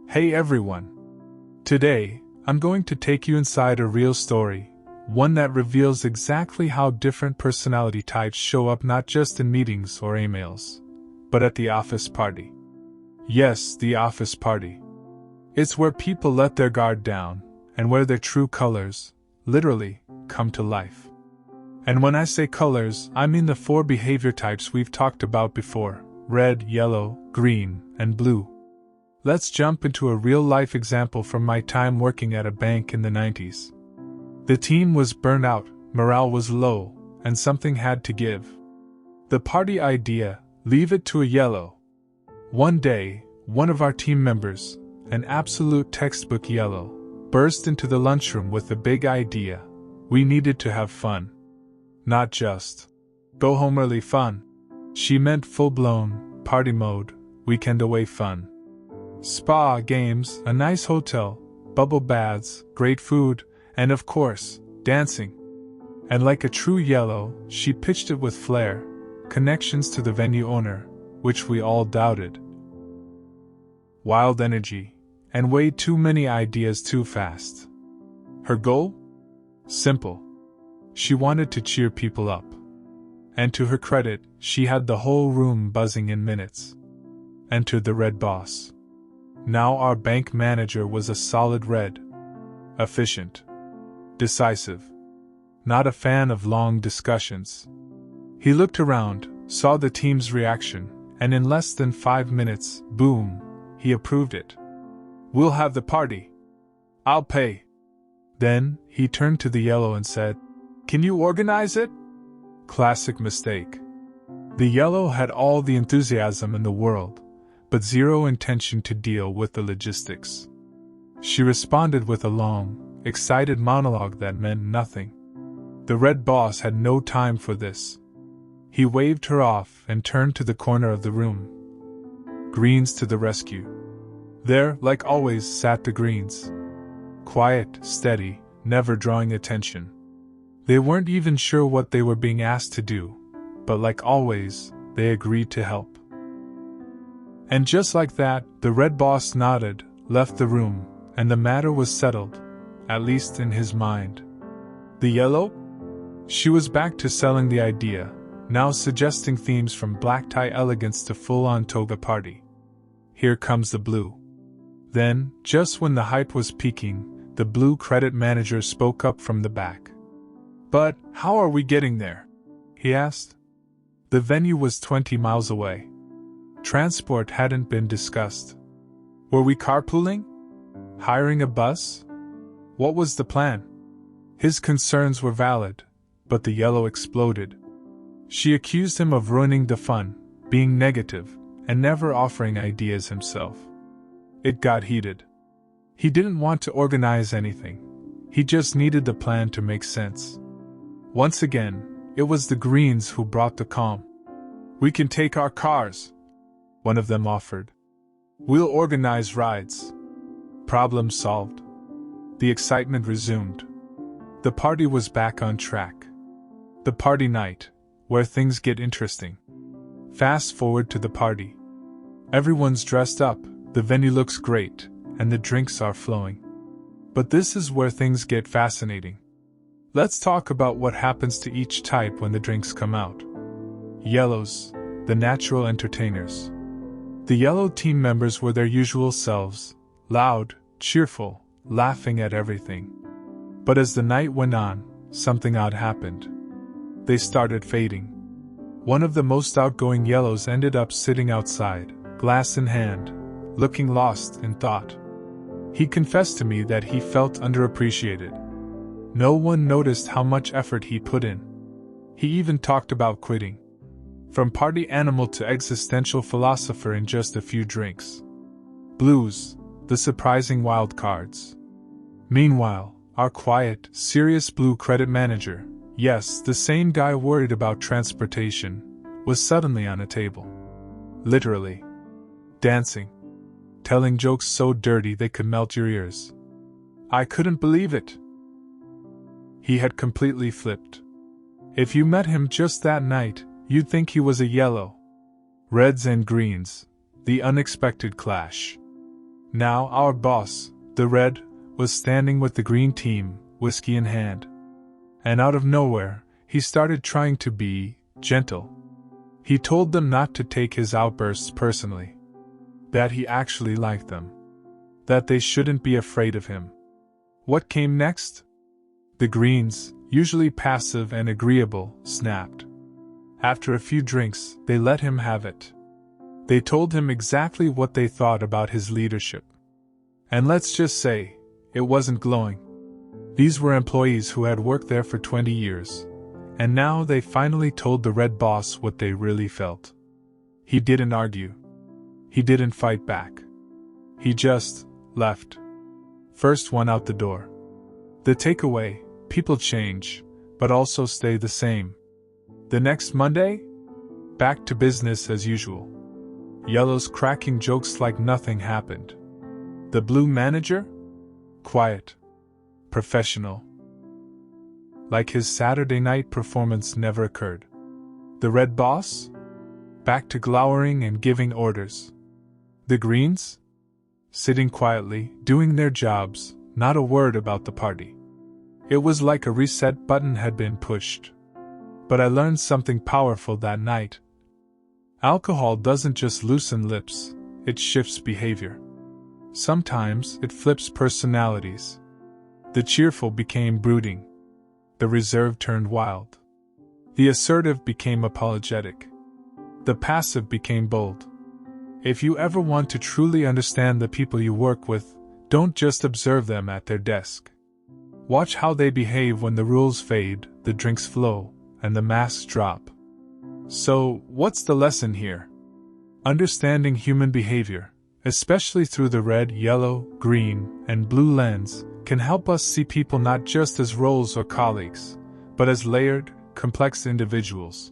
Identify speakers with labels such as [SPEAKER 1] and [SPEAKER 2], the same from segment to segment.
[SPEAKER 1] Hey everyone! Today, I'm going to take you inside a real story, one that reveals exactly how different personality types show up not just in meetings or emails, but at the office party. Yes, the office party. It's where people let their guard down, and where their true colors, literally, come to life. And when I say colors, I mean the 4 behavior types we've talked about before: red, yellow, green, and blue. Let's jump into a real-life example from my time working at a bank in the 90s. The team was burnt out, morale was low, and something had to give. The party idea: leave it to a yellow. One day, one of our team members, an absolute textbook yellow, burst into the lunchroom with the big idea: we needed to have fun. Not just go home early fun. She meant full-blown, party mode, weekend away fun. Spa, games, a nice hotel, bubble baths, great food, and of course, dancing. And like a true yellow, she pitched it with flair, connections to the venue owner, which we all doubted. Wild energy, and way too many ideas too fast. Her goal? Simple. She wanted to cheer people up. And to her credit, she had the whole room buzzing in minutes. Enter the red boss. Now our bank manager was a solid red. Efficient. Decisive. Not a fan of long discussions. He looked around, saw the team's reaction, and in less than 5 minutes, boom, he approved it. We'll have the party. I'll pay. Then, he turned to the yellow and said, "Can you organize it?" Classic mistake. The yellow had all the enthusiasm in the world, but zero intention to deal with the logistics. She responded with a long, excited monologue that meant nothing. The red boss had no time for this. He waved her off and turned to the corner of the room. Greens to the rescue. There, like always, sat the Greens. Quiet, steady, never drawing attention. They weren't even sure what they were being asked to do, but like always, they agreed to help. And just like that, the red boss nodded, left the room, and the matter was settled, at least in his mind. The yellow? She was back to selling the idea, now suggesting themes from black tie elegance to full-on toga party. Here comes the blue. Then, just when the hype was peaking, the blue credit manager spoke up from the back. "But, how are we getting there?" he asked. The venue was 20 miles away. Transport hadn't been discussed. Were we carpooling? Hiring a bus? What was the plan? His concerns were valid, but the yellow exploded. She accused him of ruining the fun, being negative, and never offering ideas himself. It got heated. He didn't want to organize anything. He just needed the plan to make sense. Once again, it was the Greens who brought the calm. "We can take our cars," one of them offered. "We'll organize rides." Problem solved. The excitement resumed. The party was back on track. The party night, where things get interesting. Fast forward to the party. Everyone's dressed up, the venue looks great, and the drinks are flowing. But this is where things get fascinating. Let's talk about what happens to each type when the drinks come out. Yellows, the natural entertainers. The yellow team members were their usual selves, loud, cheerful, laughing at everything. But as the night went on, something odd happened. They started fading. One of the most outgoing yellows ended up sitting outside, glass in hand, looking lost in thought. He confessed to me that he felt underappreciated. No one noticed how much effort he put in. He even talked about quitting. From party animal to existential philosopher in just a few drinks. Blues, the surprising wild cards. Meanwhile, our quiet, serious blue credit manager, yes, the same guy worried about transportation, was suddenly on a table. Literally. Dancing. Telling jokes so dirty they could melt your ears. I couldn't believe it. He had completely flipped. If you met him just that night, you'd think he was a yellow. Reds and greens, the unexpected clash. Now our boss, the red, was standing with the green team, whiskey in hand. And out of nowhere, he started trying to be gentle. He told them not to take his outbursts personally. That he actually liked them. That they shouldn't be afraid of him. What came next? The greens, usually passive and agreeable, snapped. After a few drinks, they let him have it. They told him exactly what they thought about his leadership. And let's just say, it wasn't glowing. These were employees who had worked there for 20 years, and now they finally told the red boss what they really felt. He didn't argue. He didn't fight back. He just left. First one out the door. The takeaway: people change, but also stay the same. The next Monday? Back to business as usual. Yellow's cracking jokes like nothing happened. The blue manager? Quiet. Professional. Like his Saturday night performance never occurred. The red boss? Back to glowering and giving orders. The greens? Sitting quietly, doing their jobs, not a word about the party. It was like a reset button had been pushed. But I learned something powerful that night. Alcohol doesn't just loosen lips, it shifts behavior. Sometimes it flips personalities. The cheerful became brooding. The reserved turned wild. The assertive became apologetic. The passive became bold. If you ever want to truly understand the people you work with, don't just observe them at their desk. Watch how they behave when the rules fade, the drinks flow, and the masks drop. So, what's the lesson here? Understanding human behavior, especially through the red, yellow, green, and blue lens, can help us see people not just as roles or colleagues, but as layered, complex individuals.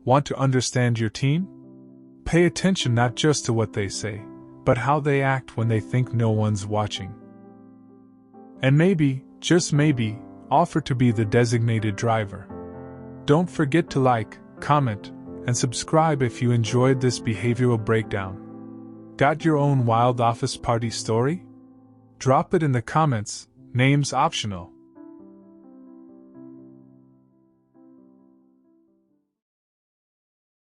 [SPEAKER 1] Want to understand your team? Pay attention not just to what they say, but how they act when they think no one's watching. And maybe, just maybe, offer to be the designated driver. Don't forget to like, comment, and subscribe if you enjoyed this behavioral breakdown. Got your own wild office party story? Drop it in the comments, names optional.